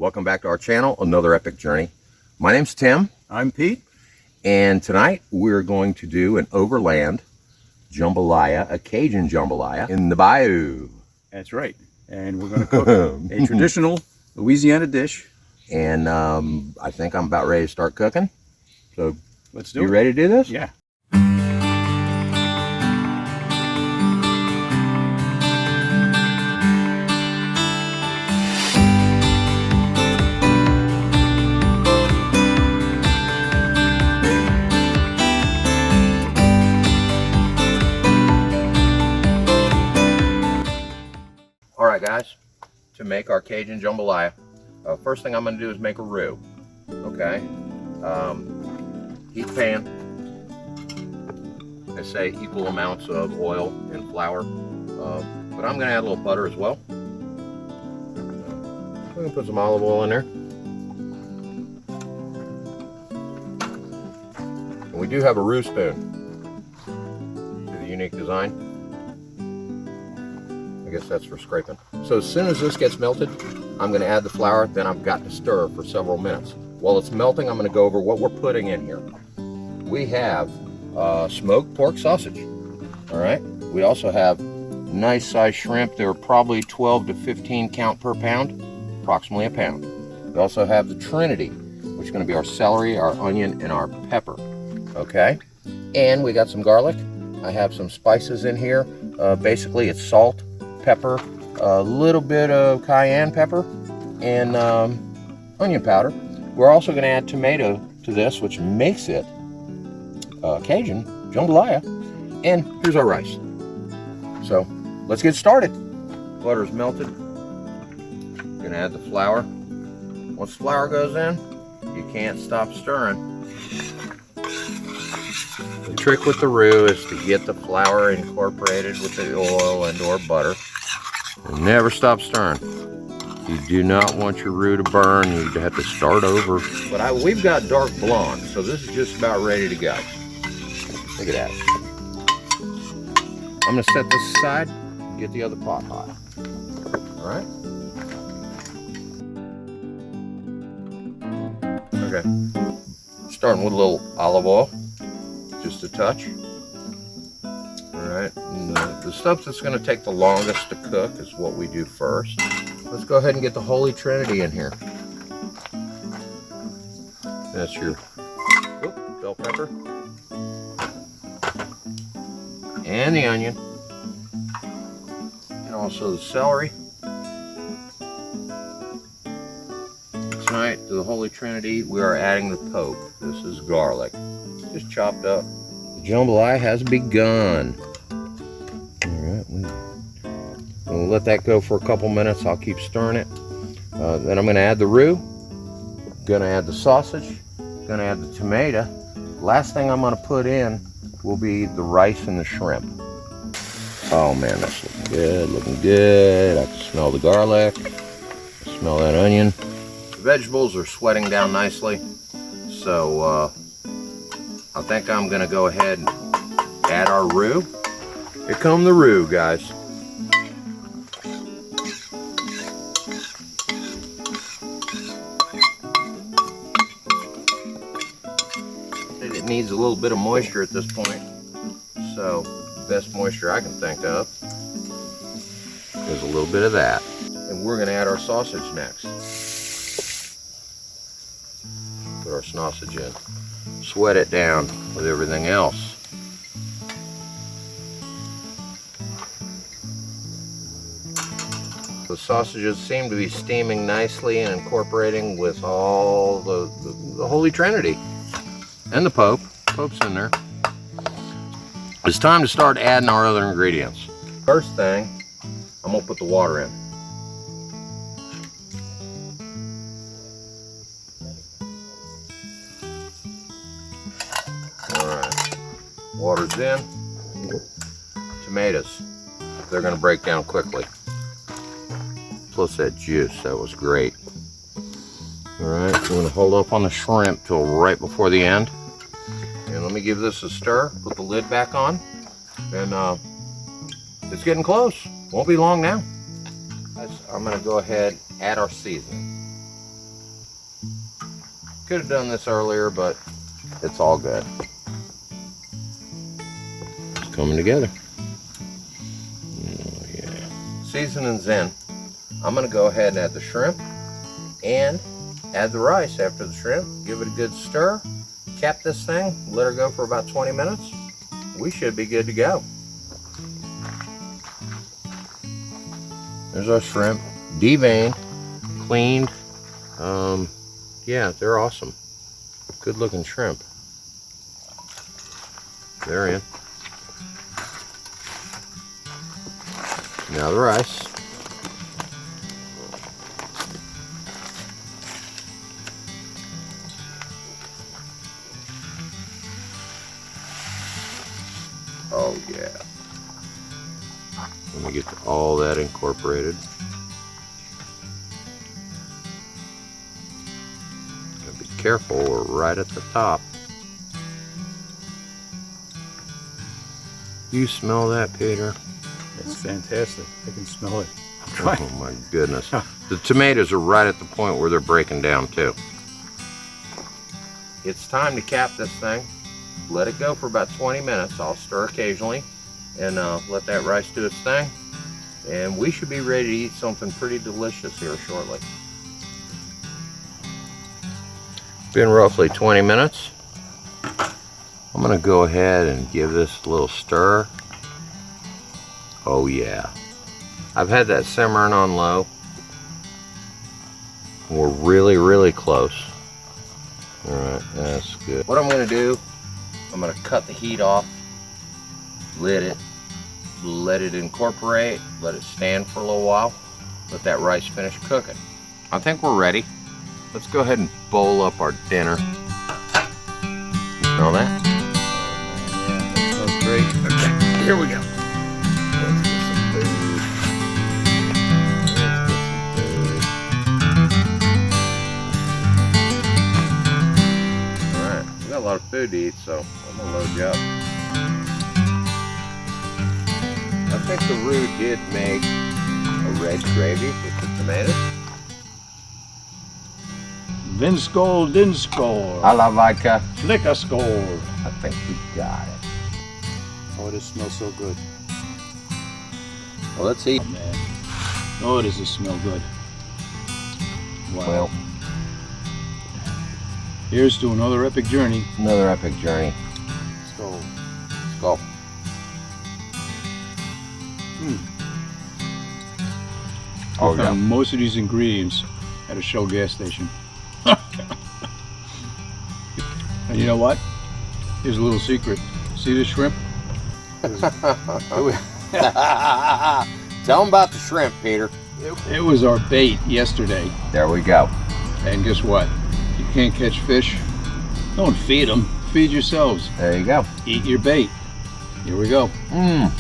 Welcome back to our channel, another epic journey. My name's Tim. I'm Pete. And tonight we're going to do an overland jambalaya, a Cajun jambalaya in the bayou. That's right. And we're going to cook a traditional Louisiana dish. And I think I'm about ready to start cooking. So let's do it. You ready to do this? Yeah. All right, guys, to make our Cajun jambalaya, first thing I'm going to do is make a roux. Okay, heat pan. I say equal amounts of oil and flour, but I'm going to add a little butter as well. I'm going to put some olive oil in there. And we do have a roux spoon. See the unique design? I guess that's for scraping. So as soon as this gets melted, I'm going to add the flour, then I've got to stir for several minutes. While it's melting, I'm going to go over what we're putting in here. We have smoked pork sausage. All right. We also have nice sized shrimp. They're probably 12 to 15 count per pound, approximately a pound. We also have the Trinity, which is going to be our celery, our onion, and our pepper. Okay. And we got some garlic. I have some spices in here. Basically, it's salt, pepper, a little bit of cayenne pepper, and onion powder. We're also going to add tomato to this, which makes it Cajun jambalaya. And here's our rice. So let's get started. Butter's melted. Going to add the flour. Once the flour goes in, you can't stop stirring. The trick with the roux is to get the flour incorporated with the oil and or butter. And never stop stirring. You do not want your roux to burn. You have to start over. But we've got dark blonde, so this is just about ready to go. Look at that. I'm going to set this aside and get the other pot hot. All right? Okay. Starting with a little olive oil. Just a touch. Alright, the stuff that's going to take the longest to cook is what we do first. Let's go ahead and get the Holy Trinity in here. That's your bell pepper. And the onion. And also the celery. Tonight, to the Holy Trinity, we are adding the Pope. This is garlic. Just chopped up. The jambalaya has begun. Alright, we'll let that go for a couple minutes. I'll keep stirring it. Then I'm going to add the roux. Going to add the sausage. Going to add the tomato. Last thing I'm going to put in will be the rice and the shrimp. Oh man, that's looking good, looking good. I can smell the garlic. I smell that onion. The vegetables are sweating down nicely. So, I think I'm going to go ahead and add our roux. Here come the roux, guys. It needs a little bit of moisture at this point. So, the best moisture I can think of is a little bit of that. And we're going to add our sausage next. Put our sausage in. Sweat it down with everything else. The sausages seem to be steaming nicely and incorporating with all the Holy Trinity. And the Pope. Pope's in there. It's time to start adding our other ingredients. First thing, I'm going to put the water in. Water's in. Tomatoes. They're going to break down quickly. Plus that juice. That was great. Alright, so we're going to hold up on the shrimp till right before the end. And let me give this a stir. Put the lid back on. And it's getting close. Won't be long now. I'm going to go ahead and add our seasoning. Could have done this earlier, but it's all good. It's coming together. Oh, yeah. Seasoning's in. I'm going to go ahead and add the shrimp and add the rice after the shrimp. Give it a good stir. Cap this thing. Let her go for about 20 minutes. We should be good to go. There's our shrimp. Deveined. Cleaned. Yeah, they're awesome. Good looking shrimp. They're in. Now the rice. Oh yeah. Let me get all that incorporated. Be careful, we're right at the top. You smell that, Peter? It's fantastic. I can smell it. I'm trying. Oh my goodness. The tomatoes are right at the point where they're breaking down too. It's time to cap this thing. Let it go for about 20 minutes. I'll stir occasionally and let that rice do its thing. And we should be ready to eat something pretty delicious here shortly. Been roughly 20 minutes. I'm gonna go ahead and give this a little stir. Oh yeah. I've had that simmering on low. We're really, really close. All right, that's good. What I'm gonna do, I'm gonna cut the heat off, lid it, let it incorporate, let it stand for a little while, let that rice finish cooking. I think we're ready. Let's go ahead and bowl up our dinner. Smell that? Yeah, that smells great. Okay, here we go. Let's get some food. Alright, we got a lot of food to eat, so I'm gonna load you up. I think the roux did make a red gravy with the tomatoes. Vinskol, Dinskol. A la vodka. Flickaskol. I think we got it. Oh, this smells so good. Well, let's eat. Oh, man. Oh, does this smell good. Wow. Well, here's to another epic journey. another epic journey. Let's go. Let's go. Oh, I found most of these ingredients at a Shell gas station. And you know what? Here's a little secret. See this shrimp? Tell them about the shrimp, Peter. It was our bait yesterday. There we go. And guess what? You can't catch fish. Don't feed them. Feed yourselves. There you go. Eat your bait. Here we go. Mmm.